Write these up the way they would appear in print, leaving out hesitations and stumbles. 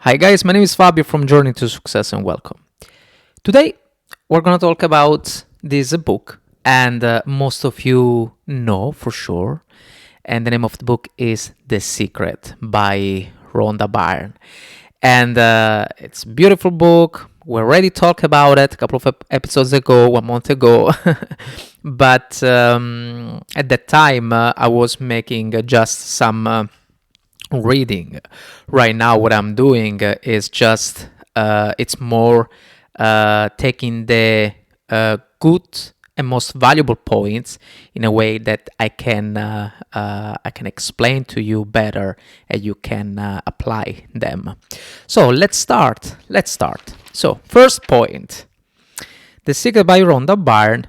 Hi guys, my name is Fabio from Journey to Success and welcome. Today we're going to talk about this book and most of you know for sure. And the name of the book is The Secret by Rhonda Byrne. And it's a beautiful book. We already talked about it a couple of episodes ago, 1 month ago. But at that time I was making just some reading. Right now what I'm doing is just it's more taking the good and most valuable points in a way that I can explain to you better and you can apply them. So let's start. So first point, The Secret by Rhonda Byrne,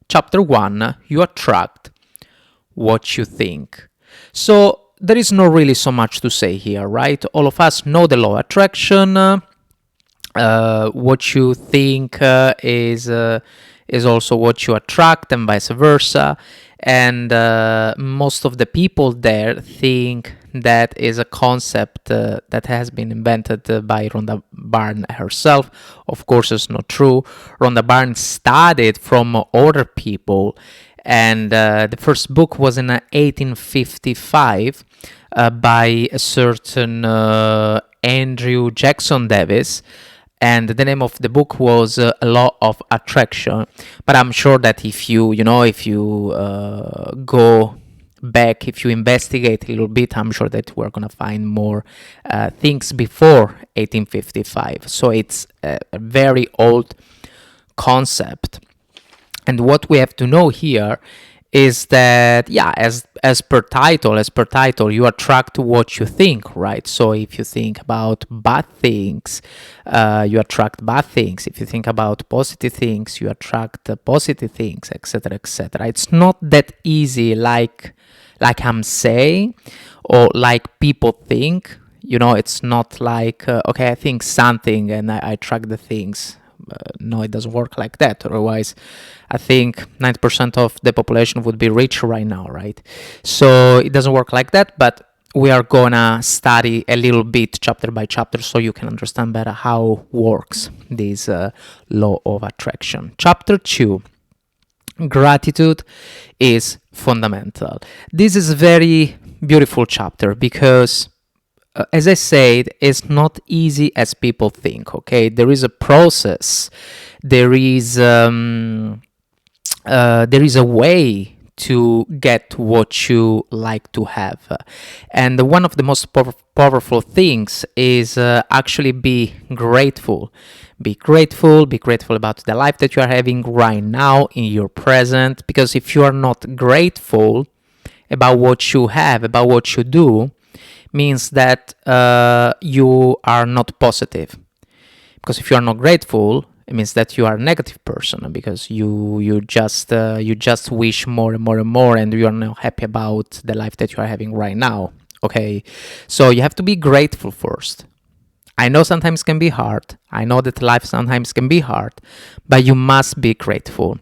chapter 1, you attract what you think. So there is not really so much to say here, right? All of us know the law of attraction. What you think is also what you attract, and vice versa. And most of the people there think that is a concept that has been invented by Rhonda Byrne herself. Of course, it's not true. Rhonda Byrne studied from other people, and the first book was in 1855 by a certain Andrew Jackson Davis, and the name of the book was A Law of Attraction. But I'm sure that if you go back, if you investigate a little bit, I'm sure that we're gonna find more things before 1855. So it's a very old concept. And what we have to know here is that, as per title, you attract what you think, right? So if you think about bad things, you attract bad things. If you think about positive things, you attract positive things, etc., etc. It's not that easy, like I'm saying, or like people think. It's not like okay, I think something and I attract the things. No, it doesn't work like that. Otherwise, I think 90% of the population would be rich right now, right? So it doesn't work like that, but we are gonna study a little bit chapter by chapter so you can understand better how works this law of attraction. Chapter 2, gratitude is fundamental. This is a very beautiful chapter because as I said, it's not easy as people think, okay? There is a process. There is a way to get what you like to have. And one of the most powerful things is actually be grateful. Be grateful about the life that you are having right now in your present. Because if you are not grateful about what you have, about what you do, means that you are not positive. Because if you are not grateful, it means that you are a negative person, because you just wish more and more and more, and you are not happy about the life that you are having right now. Okay, so you have to be grateful first. I know sometimes can be hard. I know that life sometimes can be hard, but you must be grateful.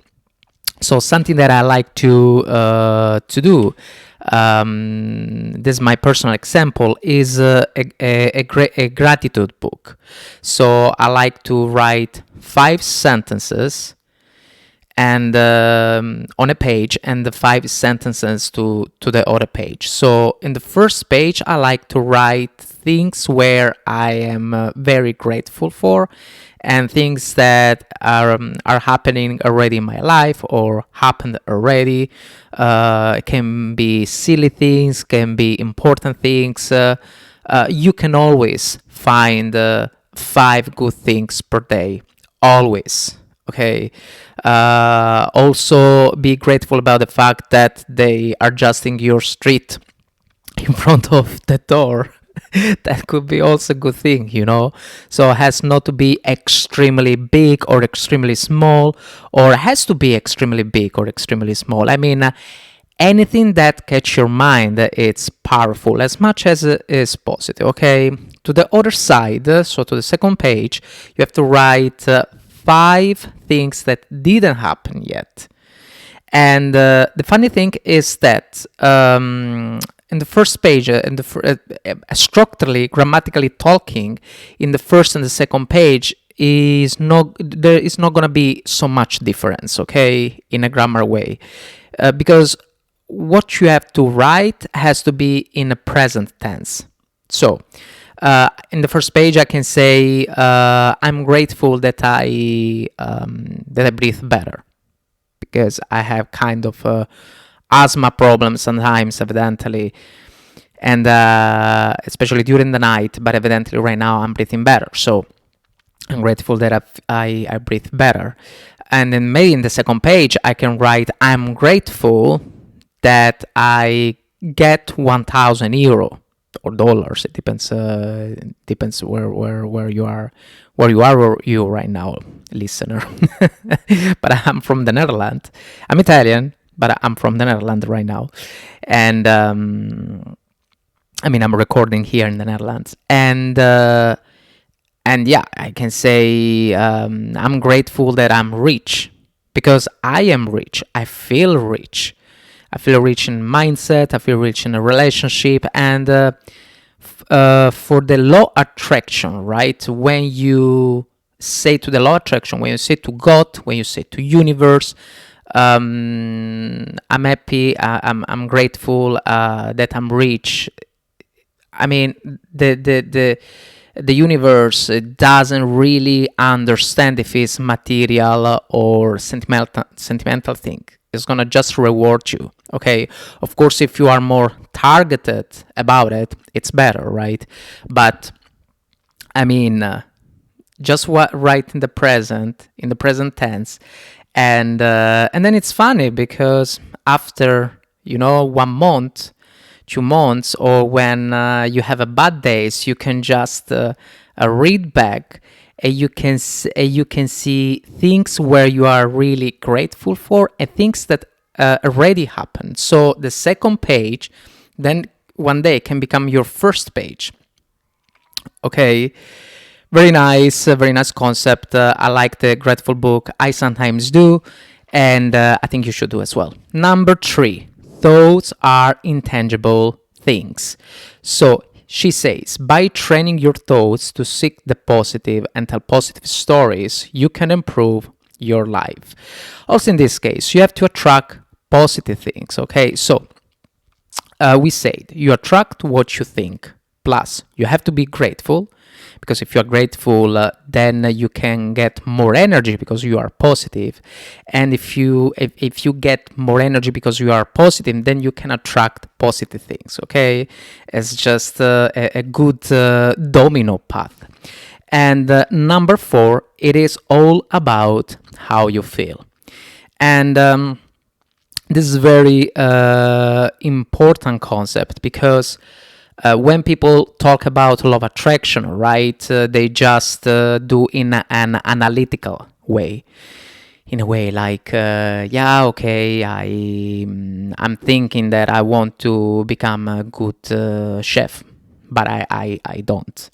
So something that I like to do, this is my personal example, is a gratitude book. So I like to write 5 sentences and on a page, and the 5 sentences to the other page. So in the first page, I like to write things where I am very grateful for, and things that are happening already in my life or happened already. It can be silly things, can be important things. You can always find 5 good things per day, always. Okay. Also be grateful about the fact that they are just in your street, in front of the door. That could be also a good thing, So it has not to be extremely big or extremely small, or it has to be extremely big or extremely small. I mean, anything that catches your mind, it's powerful as much as it is positive, okay? To the other side, so to the second page, you have to write 5 things that didn't happen yet. And the funny thing is that in the first page, structurally, grammatically talking, in the first and the second page, there is not gonna be so much difference, okay, in a grammar way, because what you have to write has to be in a present tense. So, in the first page, I can say, I'm grateful that I breathe better, because I have kind of asthma problems sometimes, evidently, and especially during the night. But evidently, right now, I'm breathing better. So I'm grateful that I breathe better. And then maybe in the second page, I can write, I'm grateful that I get 1,000 euro or dollars. It depends where you are right now, listener. But I'm from the Netherlands. I'm Italian, but I'm from the Netherlands right now, and I mean, I'm recording here in the Netherlands, and yeah, I can say, I'm grateful that I'm rich, because I am rich. I feel rich. I feel rich in mindset. I feel rich in a relationship. And for the law attraction, right? When you say to the law attraction, when you say to God, when you say to universe, I'm happy. I'm grateful that I'm rich. I mean, the universe doesn't really understand if it's material or sentimental thing. It's gonna just reward you, okay? Of course, if you are more targeted about it, it's better, right? But I mean, just write in the present tense, and then it's funny because after 1 month, 2 months, or when you have a bad days, you can just read back, and you can see things where you are really grateful for, and things that already happened. So the second page then one day can become your first page. Okay, very nice concept. I like the grateful book. I sometimes do, and I think you should do as well. Number 3, thoughts are intangible things. So she says, by training your thoughts to seek the positive and tell positive stories, you can improve your life. Also, in this case, you have to attract positive things. Okay, so we said you attract what you think. Plus, you have to be grateful, because if you are grateful, then you can get more energy because you are positive. And if you get more energy because you are positive, then you can attract positive things. Okay, it's just a good domino path. And number 4, it is all about how you feel. And this is a very important concept, because when people talk about law of attraction, right, they just do in an analytical way. In a way like, yeah, okay, I'm thinking that I want to become a good chef, but I don't.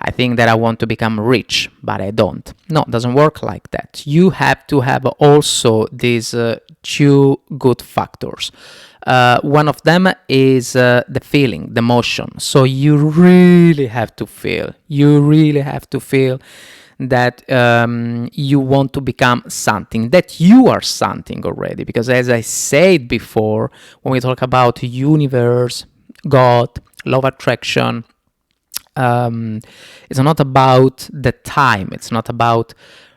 I think that I want to become rich, but I don't. No, it doesn't work like that. You have to have also these 2 good factors. One of them is the feeling, the emotion. So you really have to feel. You really have to feel that you want to become something, that you are something already. Because as I said before, when we talk about universe, God, law of attraction, it's not about the time. It's not about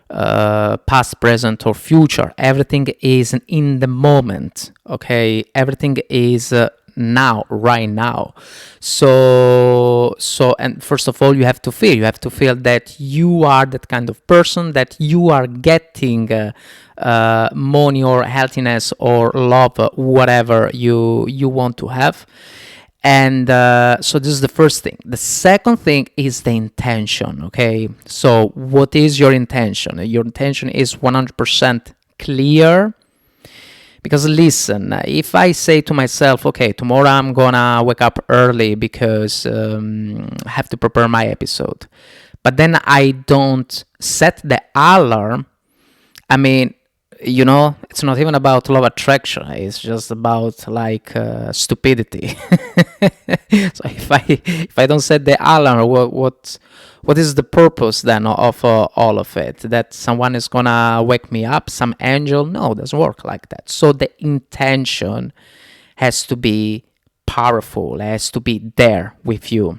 past, present, or future. Everything is in the moment. Okay, everything is now, right now. So, and first of all, you have to feel. You have to feel that you are that kind of person, that you are getting money or healthiness or love, whatever you want to have. And so this is the first thing. The second thing is the intention, okay? So what is your intention? Your intention is 100% clear. Because listen, if I say to myself, okay, tomorrow I'm gonna wake up early because I have to prepare my episode, but then I don't set the alarm, I mean, it's not even about love attraction. It's just about like stupidity. So if I don't set the alarm, what is the purpose then of all of it? That someone is gonna wake me up, some angel? No, it doesn't work like that. So the intention has to be powerful, has to be there with you.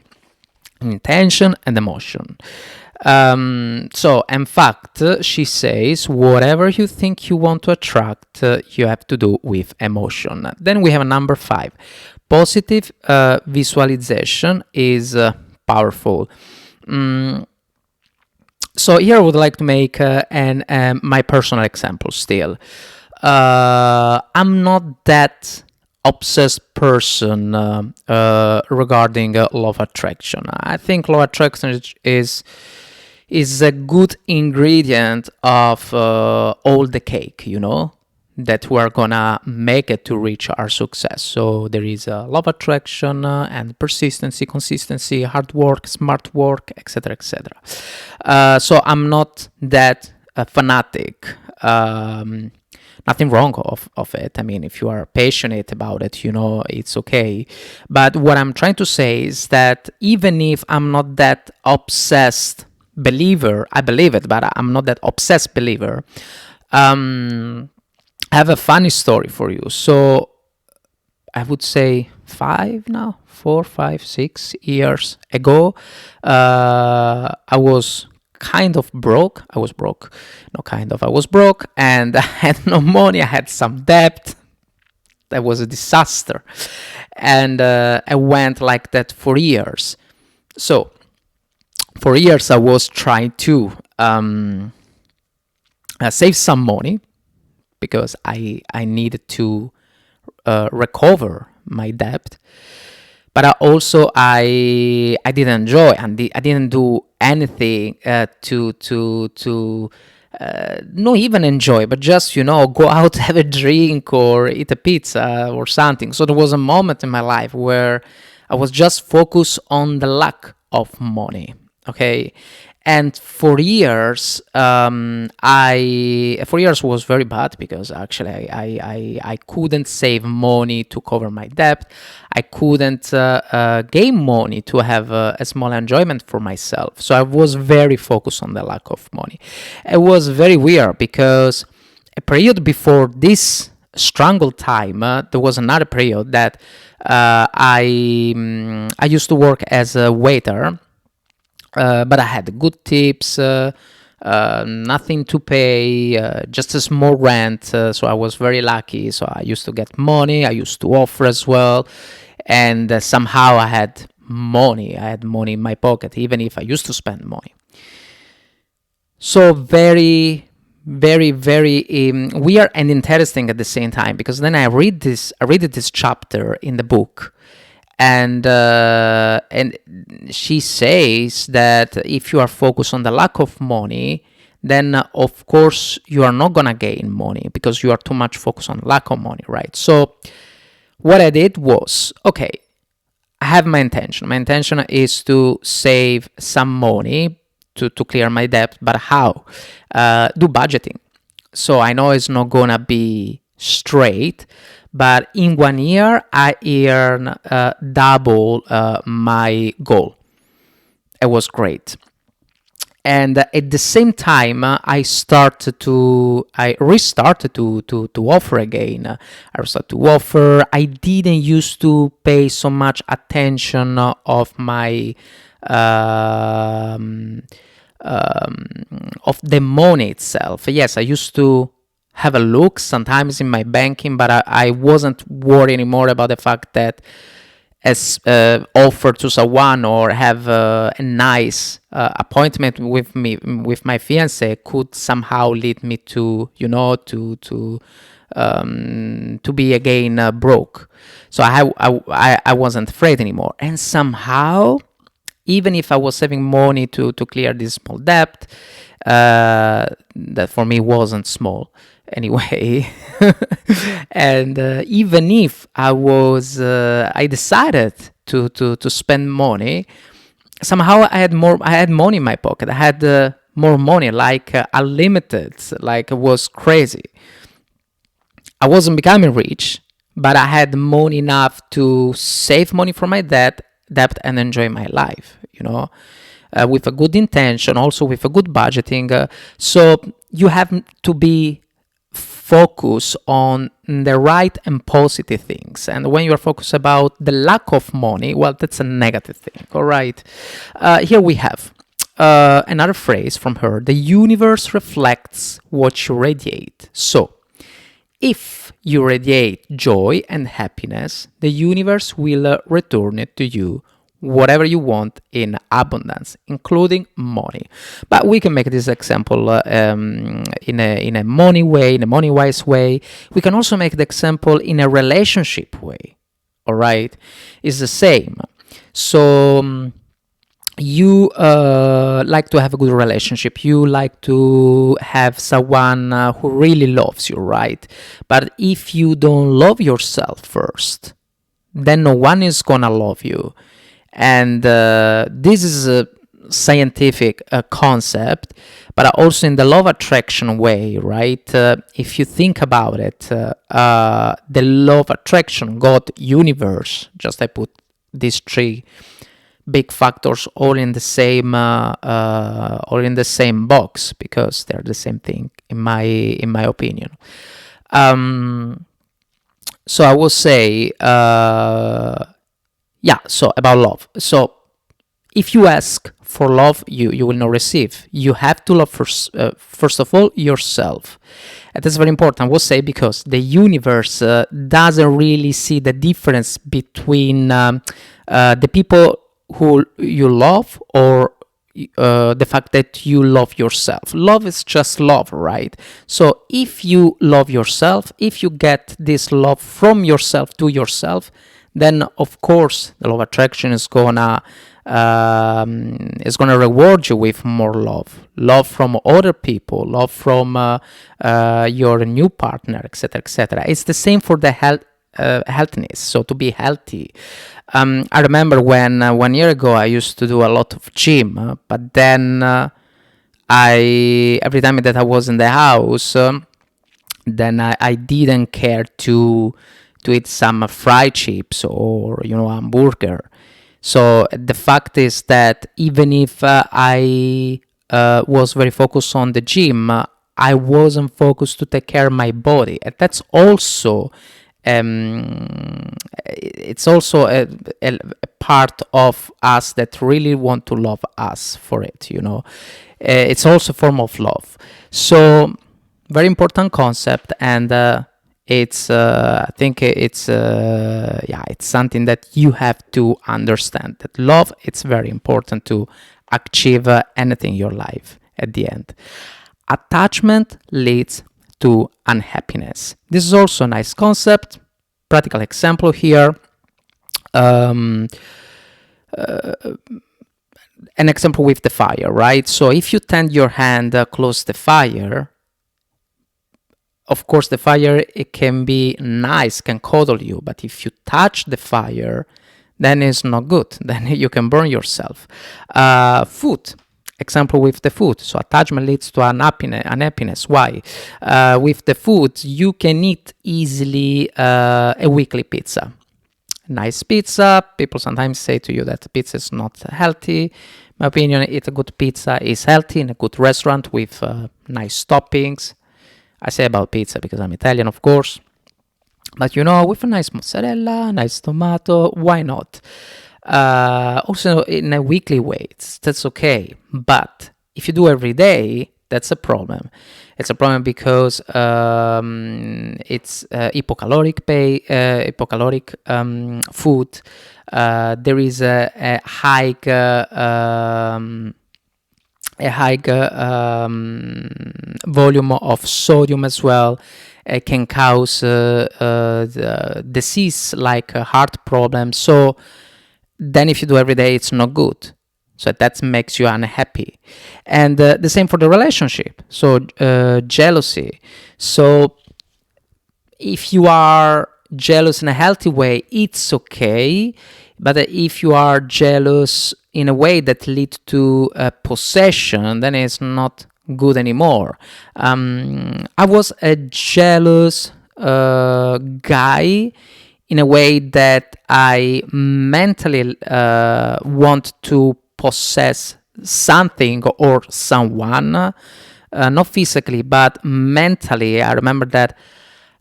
Intention and emotion. So, in fact, she says, whatever you think you want to attract, you have to do with emotion. Then we have number 5. Positive visualization is powerful. So here I would like to make my personal example still. I'm not that obsessed person regarding law of attraction. I think law of attraction is a good ingredient of all the cake, that we're gonna make it to reach our success. So there is law of attraction and persistency, consistency, hard work, smart work, etc., etc. So I'm not that fanatic. Nothing wrong of it. I mean, if you are passionate about it, it's okay. But what I'm trying to say is that even if I'm not that obsessed believer, I believe it, but I'm not that obsessed believer. I have a funny story for you. So I would say 4, 5, 6 years ago, I was kind of broke. I was broke. I was broke, and I had no money. I had some debt. That was a disaster. And I went like that for years. So for years I was trying to save some money because I needed to recover my debt. But I didn't enjoy, and I didn't do anything to not even enjoy, but just go out, have a drink, or eat a pizza or something. So there was a moment in my life where I was just focused on the lack of money. Okay, and for years, for years was very bad because actually I couldn't save money to cover my debt. I couldn't gain money to have a small enjoyment for myself. So I was very focused on the lack of money. It was very weird because a period before this struggle time, there was another period that I used to work as a waiter. But I had good tips, nothing to pay, just a small rent. So I was very lucky. So I used to get money. I used to offer as well. And somehow I had money. I had money in my pocket, even if I used to spend money. So very, very, very weird and interesting at the same time, because then I read this chapter in the book. And she says that if you are focused on the lack of money, then of course you are not gonna gain money because you are too much focused on lack of money, right? So what I did was, okay, I have my intention. My intention is to save some money to clear my debt, but how? Do budgeting. So I know it's not gonna be straight, but in 1 year I earn double my goal. It was great. And at the same time, I restarted to offer again. I restarted to offer. I didn't used to pay so much attention of my of the money itself. Yes, I used to have a look sometimes in my banking, but I wasn't worried anymore about the fact that as offer to someone or have a nice appointment with my fiance could somehow lead me to to be again broke. So I wasn't afraid anymore, and somehow, even if I was saving money to clear this small debt, that for me wasn't small anyway. And even if I decided to spend money, somehow I had money in my pocket. I had more money, like unlimited, like it was crazy. I wasn't becoming rich, but I had money enough to save money from my debt and enjoy my life, with a good intention, also with a good budgeting. So you have to be focused on the right and positive things. And when you are focused about the lack of money, well, that's a negative thing. All right. Here we have another phrase from her: the universe reflects what you radiate. So if you radiate joy and happiness, the universe will return it to you, whatever you want, in abundance, including money. But we can make this example in a money way, in a money wise way. We can also make the example in a relationship way. All right, it's the same. So you like to have a good relationship, you like to have someone who really loves you, right? But if you don't love yourself first, then no one is gonna love you. And this is a scientific concept, but also in the law of attraction way, right? If you think about it, the law of attraction, God, universe, just I put these three big factors all in the same box, because they're the same thing in my opinion. So I will say, so about love. So if you ask for love, you will not receive. You have to love first of all yourself. And that's very important, I will say, because the universe doesn't really see the difference between the people who you love, or the fact that you love yourself. Love is just love, right? So if you love yourself, if you get this love from yourself to yourself, then of course the law of attraction is gonna reward you with more love from other people, love from your new partner, etc., etc. It's the same for the healthiness. So to be healthy, I remember when 1 year ago I used to do a lot of gym, but then every time that I was in the house, then I didn't care to eat some fried chips or hamburger. So the fact is that even if I was very focused on the gym, I wasn't focused to take care of my body, and that's also it's also a part of us that really want to love us for it. It's also a form of love. So very important concept, and it's I think it's something that you have to understand, that love, it's very important to achieve anything in your life at the end. Attachment leads to unhappiness. This is also a nice concept. Practical example here. An example with the fire, right? So if you tend your hand close the fire, of course the fire, it can be nice, can cuddle you, but if you touch the fire, then it's not good. Then you can burn yourself. Food. Example with the food. So attachment leads to unhappiness. Why? With the food, you can eat easily a weekly pizza. Nice pizza. People sometimes say to you that pizza is not healthy. My opinion, eat a good pizza is healthy in a good restaurant with nice toppings. I say about pizza because I'm Italian, of course. But with a nice mozzarella, nice tomato, why not? Also in a weekly way, that's okay. But if you do every day, that's a problem. It's a problem because it's hypocaloric food. There is a high volume of sodium as well. It can cause disease like heart problems. So then if you do every day, it's not good. So that makes you unhappy. And the same for the relationship. So jealousy. So if you are jealous in a healthy way, it's okay. But if you are jealous in a way that lead to possession, then it's not good anymore. I was a jealous guy in a way that I mentally want to possess something or someone, not physically, but mentally. I remember that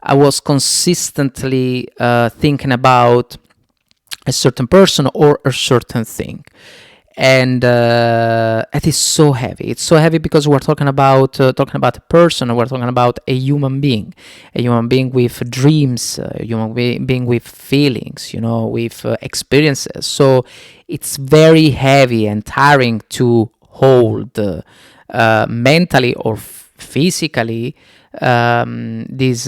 I was consistently thinking about a certain person or a certain thing. And it is so heavy. It's so heavy because we're talking about a person. We're talking about a human being with dreams, a human being with feelings, with experiences. So it's very heavy and tiring to hold mentally or physically these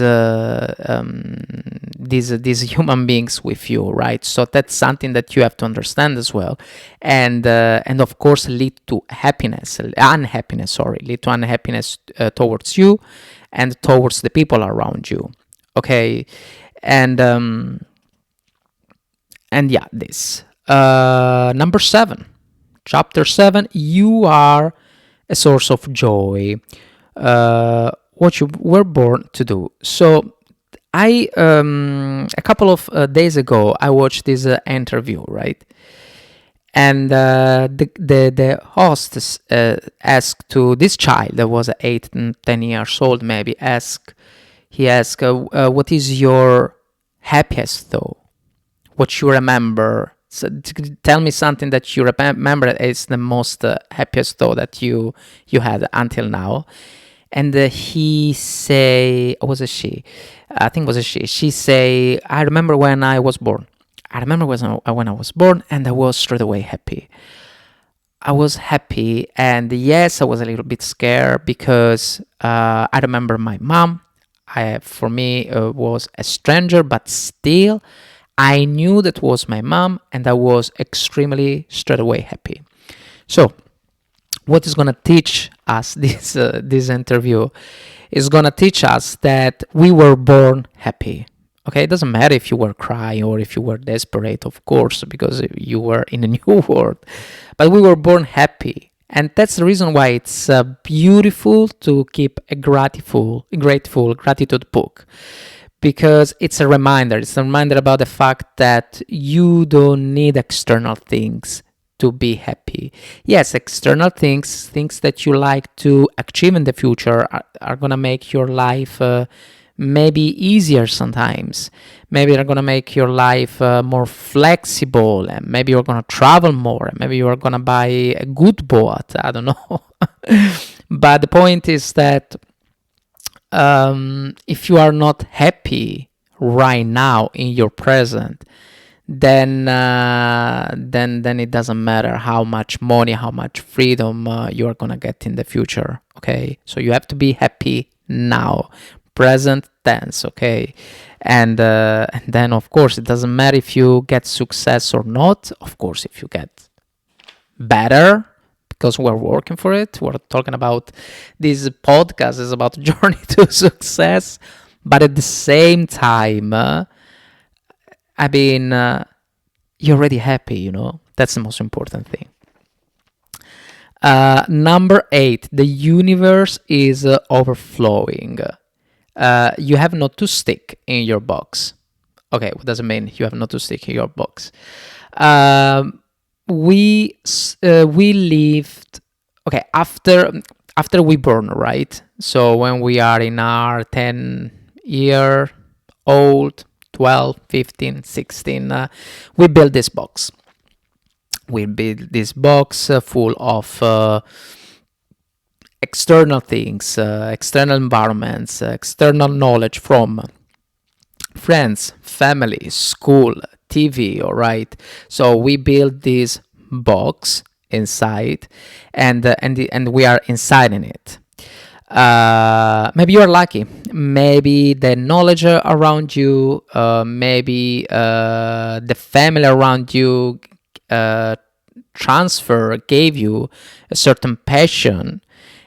human beings with you, right? So that's something that you have to understand as well, and of course lead to unhappiness towards you and towards the people around you. Okay, and yeah, this number 7, chapter 7. You are a source of joy. What you were born to do. So I a couple of days ago I watched this interview, right? And the host asked to this child that was 8 and 10 years old, maybe. He asked, "What is your happiest thought? What you remember? So tell me something that you remember is the most happiest thought that you had until now." And he say, or was it she? I think it was a she. She say, "I remember when I was born. I remember when I was born, and I was straight away happy. I was happy, and yes, I was a little bit scared because I remember my mom. For me, was a stranger, but still, I knew that was my mom, and I was extremely straight away happy." So what is going to teach us this interview is going to teach us that we were born happy. Okay, it doesn't matter if you were crying or if you were desperate, of course, because you were in a new world, but we were born happy. And that's the reason why it's beautiful to keep a gratitude book, because it's a reminder. It's a reminder about the fact that you don't need external things to be happy. Yes, external things that you like to achieve in the future are gonna make your life maybe easier sometimes. Maybe they're gonna make your life more flexible, and maybe you're gonna travel more, and maybe you're gonna buy a good boat. I don't know. But the point is that if you are not happy right now in your present, then it doesn't matter how much money, how much freedom you are gonna get in the future. Okay, so you have to be happy now, present tense. Okay, and then of course it doesn't matter if you get success or not. Of course, if you get better, because we're working for it. We're talking about this podcast is about journey to success, but at the same time, you're already happy. That's the most important thing. Number 8, the universe is overflowing. You have not to stick in your box. Okay, what does it mean? You have not to stick in your box. We lived, okay, after we born, right? So when we are in our 10-year old, 12, 15, 16, we build this box. We build this box full of external things, external environments, external knowledge from friends, family, school, TV, all right? So we build this box inside, and we are inside in it. Maybe you're lucky. Maybe the knowledge around you, maybe the family around you gave you a certain passion,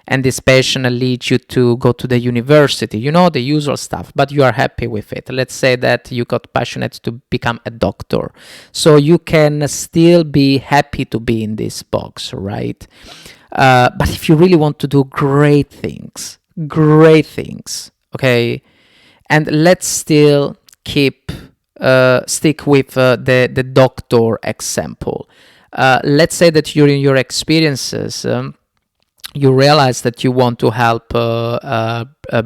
and this passion leads you to go to the university, the usual stuff, but you are happy with it. Let's say that you got passionate to become a doctor, so you can still be happy to be in this box, right? But if you really want to do great things, okay, and let's still stick with the doctor example. Let's say that during your experiences, you realize that you want to help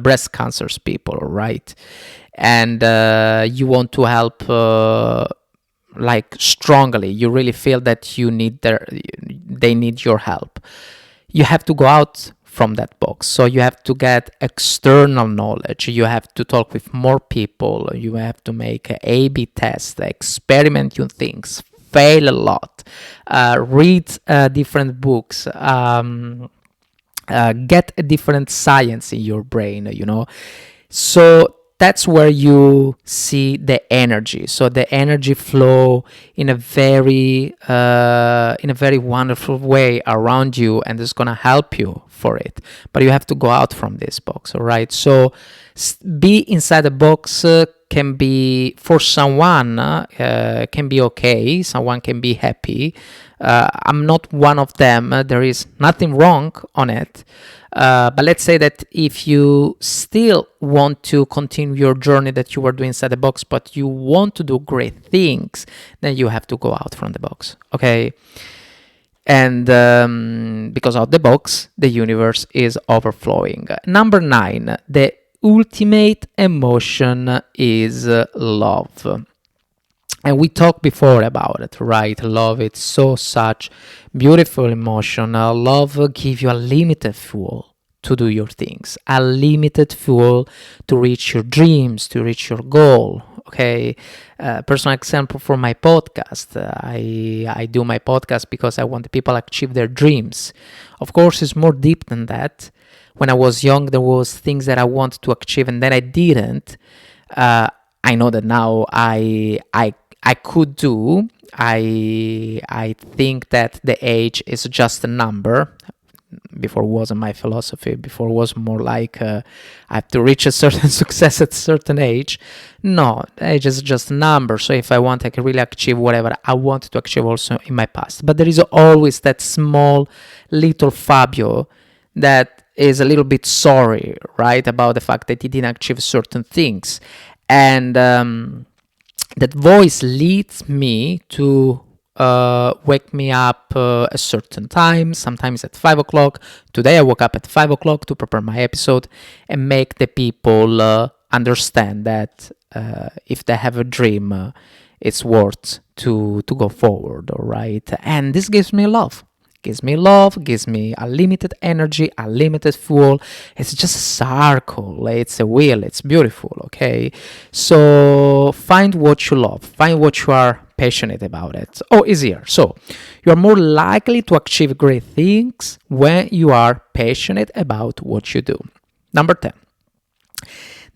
breast cancers people, right? And you want to help like strongly. You really feel that they need your help. You have to go out from that box. So you have to get external knowledge. You have to talk with more people. You have to make an A/B test, experiment new things, fail a lot, read different books, get a different science in your brain, So that's where you see the energy. So the energy flow in a very wonderful way around you, and it's gonna help you for it. But you have to go out from this box, all right? So be inside the box can be, for someone, can be okay. Someone can be happy. I'm not one of them. There is nothing wrong on it. But let's say that if you still want to continue your journey that you were doing inside the box, but you want to do great things, then you have to go out from the box, okay? And because of the box, the universe is overflowing. Number 9, the ultimate emotion is love. And we talked before about it, right? Love, it's such beautiful emotion. Love gives you a limited fuel to do your things, a limited fuel to reach your dreams, to reach your goal. Okay, personal example for my podcast. I do my podcast because I want people to achieve their dreams. Of course, it's more deep than that. When I was young, there was things that I wanted to achieve and then I didn't. I know that now I could do. I think that the age is just a number. Before wasn't my philosophy. Before was more like I have to reach a certain success at a certain age. No, age is just a number. So if I want, I can really achieve whatever I wanted to achieve also in my past. But there is always that small little Fabio that is a little bit sorry, right, about the fact that he didn't achieve certain things. And that voice leads me to wake me up a certain time, sometimes at 5 o'clock. Today I woke up at 5 o'clock to prepare my episode and make the people understand that if they have a dream, it's worth to go forward, all right? And this gives me love. Gives me unlimited energy, unlimited fuel. It's just a circle, it's a wheel, it's beautiful, okay? So find what you love, find what you are passionate about it. Oh, easier. So you are more likely to achieve great things when you are passionate about what you do. Number 10.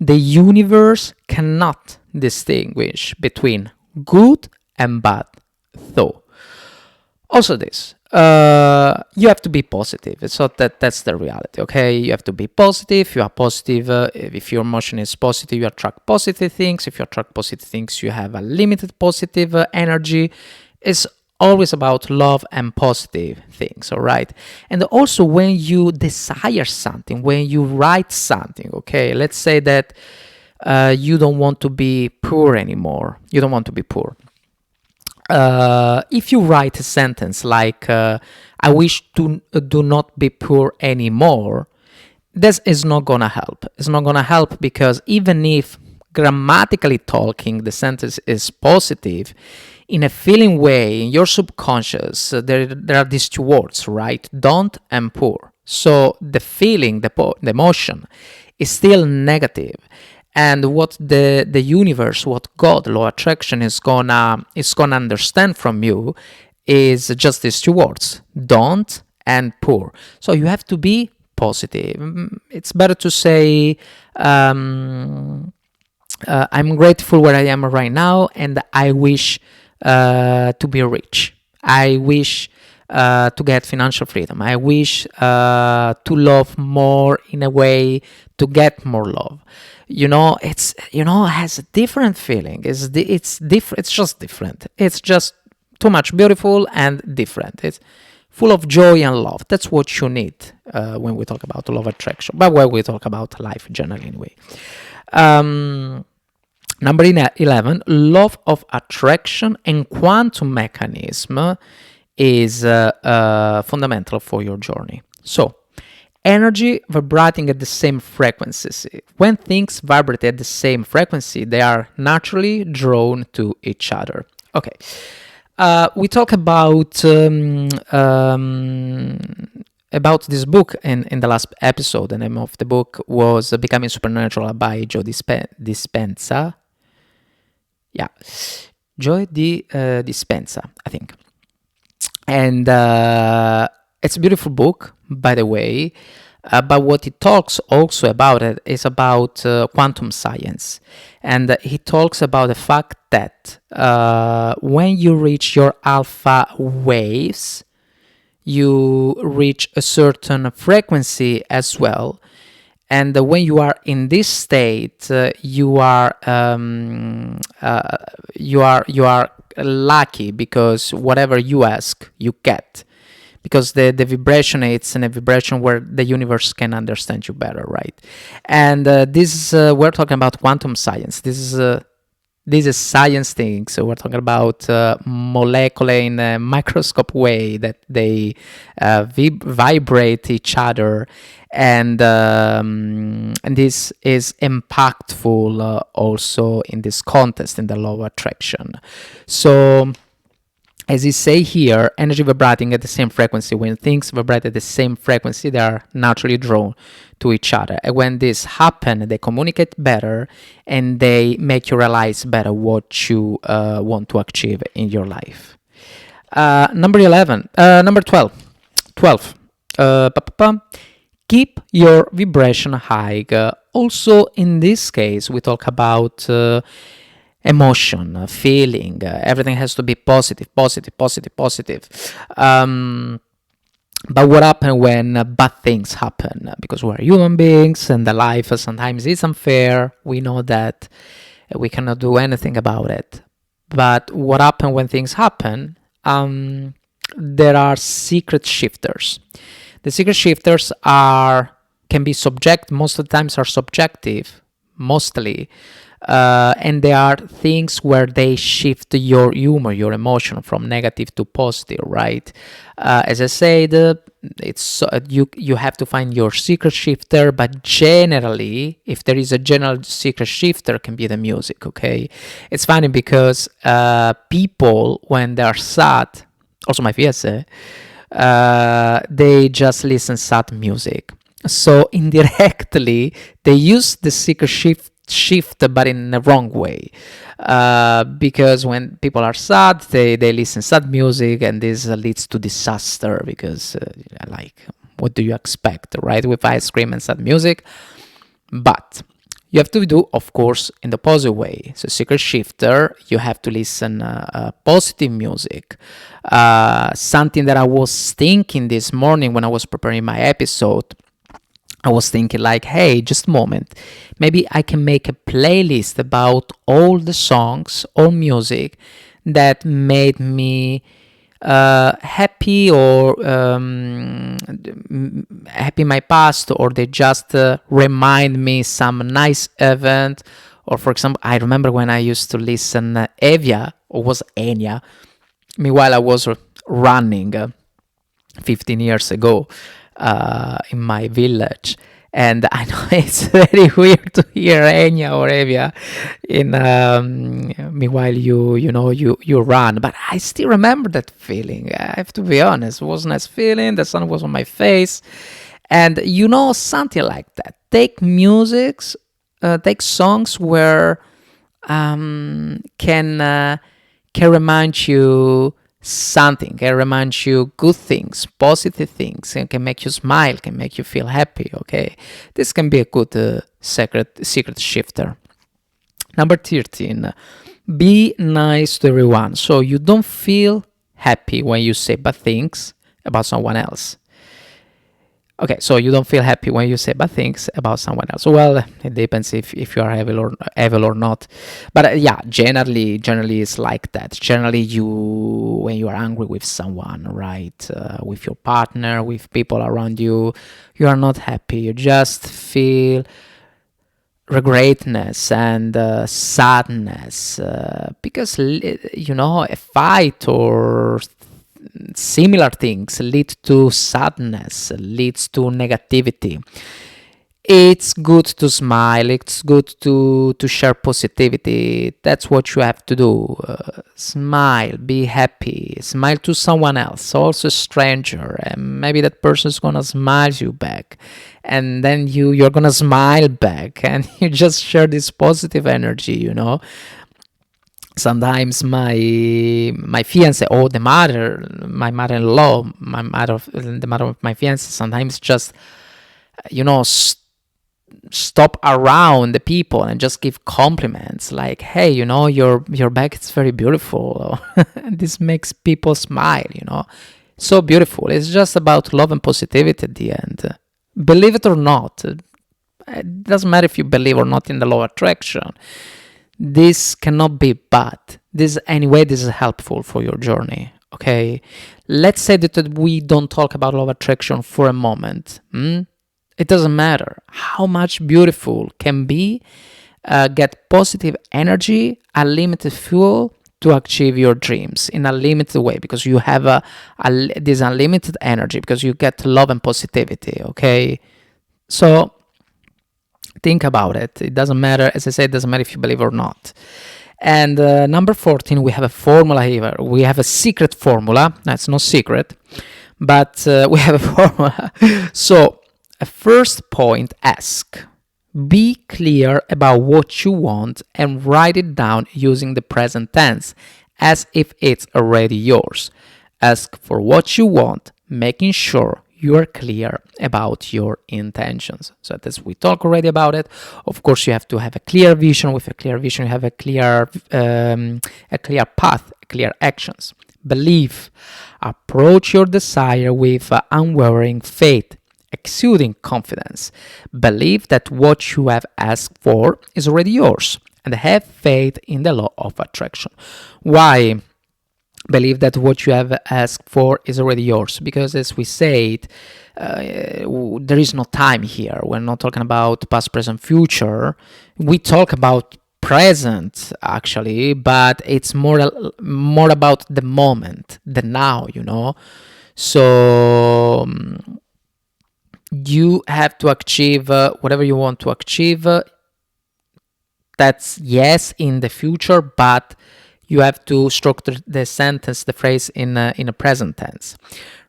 The universe cannot distinguish between good and bad thought. Also this, you have to be positive. It's not that's the reality, okay? You have to be positive. You are positive. If your emotion is positive, you attract positive things. If you attract positive things, you have a limited positive energy. It's always about love and positive things, all right? And also when you desire something, when you write something, okay? Let's say that you don't want to be poor anymore. You don't want to be poor. If you write a sentence like I wish to do not be poor anymore, this is not gonna help. It's not gonna help because even if grammatically talking the sentence is positive, in a feeling way in your subconscious there are these two words, right? Don't and poor. So the feeling, the emotion is still negative. And what the universe, what God, law of attraction, is gonna understand from you is just these two words: don't and poor. So you have to be positive. It's better to say, I'm grateful where I am right now, and I wish to be rich. I wish to get financial freedom. I wish to love more in a way to get more love. It's it has a different feeling. It's different. It's just different. It's just too much beautiful and different. It's full of joy and love. That's what you need when we talk about love attraction, but when we talk about life generally anyway. Number 11, law of attraction and quantum mechanism is fundamental for your journey. So, energy vibrating at the same frequencies. When things vibrate at the same frequency, they are naturally drawn to each other. Okay. We talk about this book in the last episode. The name of the book was Becoming Supernatural by Joe Dispenza. Yeah, Joe Dispenza, I think. And it's a beautiful book, by the way. But what it talks also about it is about quantum science. And he talks about the fact that when you reach your alpha waves, you reach a certain frequency as well. And when you are in this state, you are lucky, because whatever you ask, you get. Because the vibration, it's in a vibration where the universe can understand you better, right? And we're talking about quantum science. This is science thing. So we're talking about molecular in a microscope way, that they vibrate each other, and this is impactful also in this context, in the law of attraction. So, as you say here, energy vibrating at the same frequency. When things vibrate at the same frequency, they are naturally drawn to each other. And when this happens, they communicate better, and they make you realize better what you want to achieve in your life. Number 12. Keep your vibration high. Also, in this case, we talk about emotion, feeling. Everything has to be positive. But what happens when bad things happen? Because we're human beings, and the life sometimes is unfair. We know that we cannot do anything about it. But what happens when things happen? There are secret shifters. The secret shifters can be most of the times are subjective, mostly. And they are things where they shift your humor, your emotion from negative to positive, right? As I said, it's you have to find your secret shifter, but generally, if there is a general secret shifter, can be the music, okay? It's funny because people, when they are sad, also my fiance, they just listen sad music. So indirectly, they use the secret shift, but in the wrong way, because when people are sad, they listen sad music, and this leads to disaster, because what do you expect, right, with ice cream and sad music? But you have to do, of course, in the positive way. So secret shifter, you have to listen positive music. Something that I was thinking this morning when I was preparing my episode, I was thinking hey, just a moment. Maybe I can make a playlist about all the songs, all music that made me happy, or happy in my past, or they just remind me some nice event. Or for example, I remember when I used to listen Evia, or was Enya, meanwhile I was running 15 years ago. In my village, and I know it's very weird to hear Enya or Evia in meanwhile you run, but I still remember that feeling. I have to be honest, it was a nice feeling. The sun was on my face, and something like that. Take songs where can remind you something, can remind you good things, positive things, and can make you smile, can make you feel happy, okay? This can be a good secret shifter. Number 13, be nice to everyone. So you don't feel happy when you say bad things, about someone else. Okay, so you don't feel happy when you say bad things about someone else. Well, it depends if you are evil or not. But yeah, generally it's like that. Generally, when you are angry with someone, right, with your partner, with people around you, you are not happy. You just feel regretness and sadness because a fight or similar things lead to sadness, leads to negativity. It's good to smile, it's good to share positivity. That's what you have to do. Smile, be happy, smile to someone else, also a stranger, and maybe that person's gonna smile you back, and then you're gonna smile back, and you just share this positive energy. Sometimes my fiance or my mother-in-law, the mother of my fiance, sometimes just stop around the people and just give compliments like, hey, your bag is very beautiful. This makes people smile. So beautiful. It's just about love and positivity at the end. Believe it or not, it doesn't matter if you believe or not in the law of attraction. This cannot be bad. This is helpful for your journey. Okay, let's say that we don't talk about law of attraction for a moment. It doesn't matter how much beautiful can be. Get positive energy, unlimited fuel to achieve your dreams in a limited way, because you have this unlimited energy, because you get love and positivity. Okay, so think about it. It doesn't matter, as I said, it doesn't matter if you believe or not. And number 14, we have a formula here. We have a secret formula. That's no secret, but we have a formula. So, a first point, ask. Be clear about what you want and write it down using the present tense as if it's already yours. Ask for what you want, making sure you are clear about your intentions. So as we talk already about it, of course you have to have a clear vision. With a clear vision, you have a clear path, clear actions. Believe. Approach your desire with unwavering faith, exuding confidence. Believe that what you have asked for is already yours, and have faith in the law of attraction. Why believe that what you have asked for is already yours? Because, as we said, there is no time here. We're not talking about past, present, future. We talk about present, actually, but it's more about the moment, the now. So you have to achieve whatever you want to achieve. That's yes in the future, but you have to structure the sentence, the phrase in a present tense.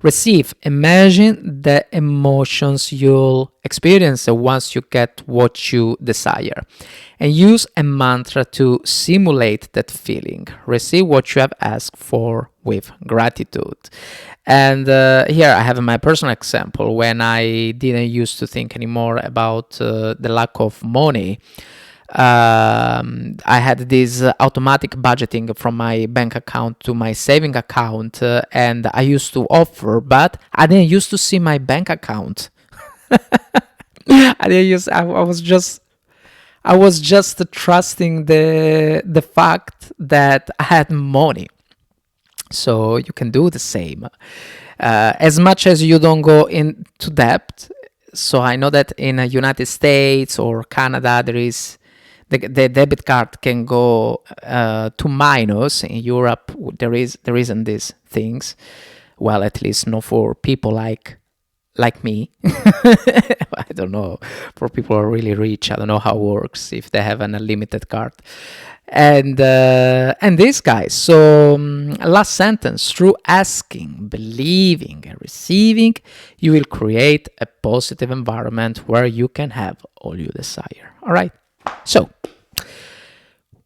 Receive. Imagine the emotions you'll experience once you get what you desire. And use a mantra to simulate that feeling. Receive what you have asked for with gratitude. And here I have my personal example. When I didn't used to think anymore about the lack of money, I had this automatic budgeting from my bank account to my saving account, and I used to offer, but I didn't used to see my bank account. I was just trusting the fact that I had money. So you can do the same. As much as you don't go into debt. So I know that in the United States or Canada, there is the debit card can go to minus. In Europe, there isn't these things. Well, at least not for people like me. I don't know. For people who are really rich, I don't know how it works if they have an unlimited card. And these guys. So last sentence: through asking, believing, and receiving, you will create a positive environment where you can have all you desire. All right. So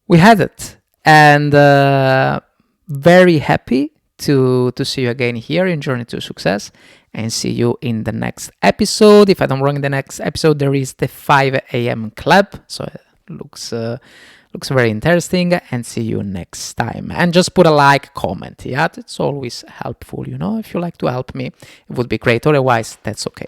we had it, and very happy to see you again here in Journey to Success, and see you in the next episode. If I don't wrong, in the next episode there is the 5 a.m. club, so it looks Looks very interesting, and see you next time. And just put a like, comment. Yeah, it's always helpful. If you like to help me, it would be great. Otherwise, that's okay.